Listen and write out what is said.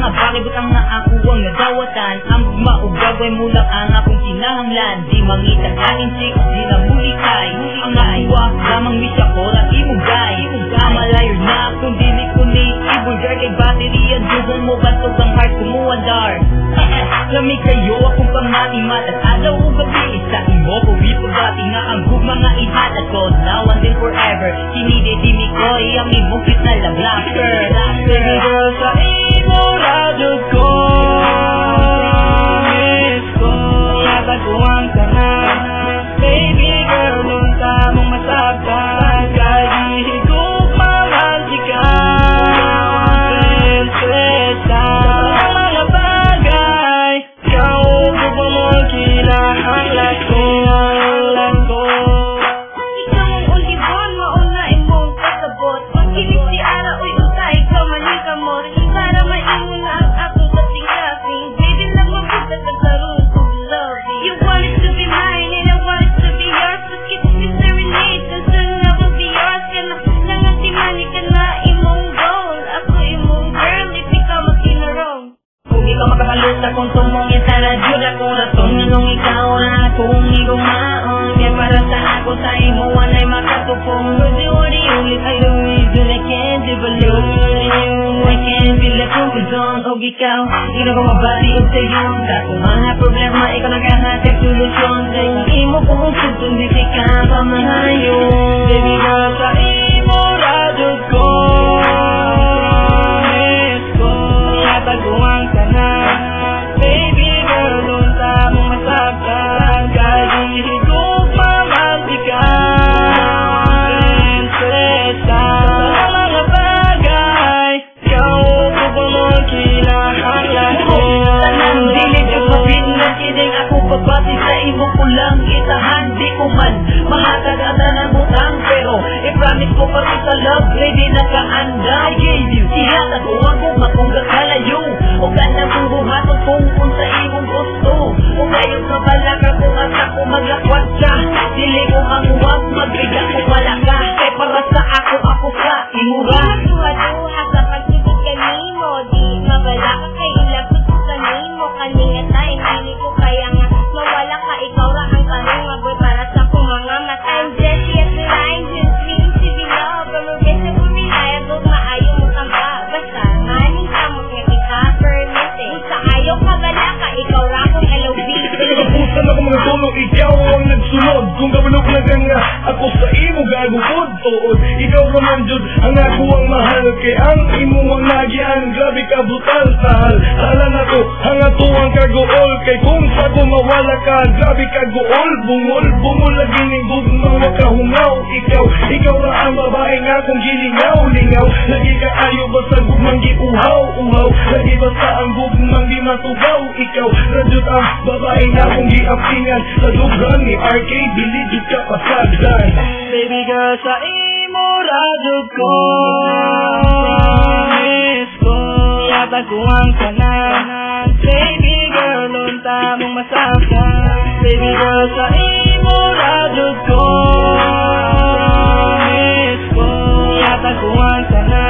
nga pakibutang na ako ang nadawatan. Ang maugagay mo lang ang akong kinahanglan. Di mangitang kanin chicks, di na mulikay. Ang nakuha lamang misya ko na imugay. Malayo na kung dili ko ni ibulgar kay baterya. Dugon mo bantog ang heart ko mo andar. Lamig kayo akong pamati-mat at alaw o gabi. Sa imo ko ipagati nga ang gugma nga ihatag ko. Now and then forever, sinididimi ko iyang imukit na lang laughter. Baby girl, sa imo radyo ko miss ko, yataguan ka na. Baby girl, lunta mong masabtan. Kahit higop mahal di ka prinsesa. Mga bagay ikaw gubo mo kinahanglan ko. Ikaw ang ulibon, mauna imong kasabot. Pagkilig si Ara, uy untay ka manikamot. Para maingon na ang akong kasing-kasing. Baby lang mabuta ka karoon to be loving. You want it to be mine and I want it to be yours. But keep me serenade, and soon I will be yours. Kana lang ang timani ka na imong goal. Ako imong girl, if ikaw makinarong. Kung ikaw makapaluta kung tumungin sa radyo na korason. Nganong ikaw na akong igumaon. Kaya para sa ako sa imo anay makatupong. Udi-udi ulit ay reason I can't develop. I can't feel like moving on. O ikaw, ino ko mabati o sa'yo. Sa kung mga problema ikaw naghahatid solusyon. Sa imo kung sutong di ka pamahayo. Baby girl, sa imo radyo ko miss ko, yataguan ka na. Baby girl, lunta mong masabtan. Kahit higop mahal di ka prinsesa. Mga bagay ikaw gubo mo kinahanglan ko. Tanang dilig ang mapinlan kining ako babati sa imo ko lang itahan. Di ko man mahatag ang tanang butang. Pero i-promise ko pati sa love ready na kaanda. I gave you ihatag ko ang guma kung kakalayo. O ganda kong buhaton kung sa imong gusto. O ngayon sa balaka kung at ako maglakwat ka. Dili ko manguwag magbigay ko wala ka. Kay para sa ako sa imura. Duha-duha sa pagsubok kanimo. Di mabala ka kay ilabot sa nimo. Kaninga tayo, hindi ko kaya nga mawala ka. Ikaw ra ang tanong magoy para sa kong mga mata. I'm just yet line, just mean to be loved. Pero besa ko reliable, maayo mo tamba. Basta, maning kamot nga kita permit. Sa ayaw ka bala ka, ikaw ra akong LOB. Pinagabutan ako mga tono, ikaw ang nagsunod. Kung kabalok na ka nga, ako sa imo gagupod. Oo, ikaw naman Diyos, ang ako ang mahal. Kay ang imo ang nagyan, grabe ka brutal tahal. Halan ako, ang ato ang kagool. Kay kung sa ko mawala ka, grabe ka gool. Bungol lagi ning gugmang makahungaw. Ikaw ra ang babae nga kung gilingaw-lingaw. Lagi ka ayo basta gugmang giuhaw-uhaw. Lagi basta ang gugmang di matugaw. Ikaw, radyot ang babae nga kung giapingan. Sa lugar ni RK, bilid ka pasagdan. Baby girl, sa imo radyo ko miss ko, yataguan ka na. Baby girl, lunta mong masabtan. Baby girl, sa imo radyo ko miss ko, yataguan ka na.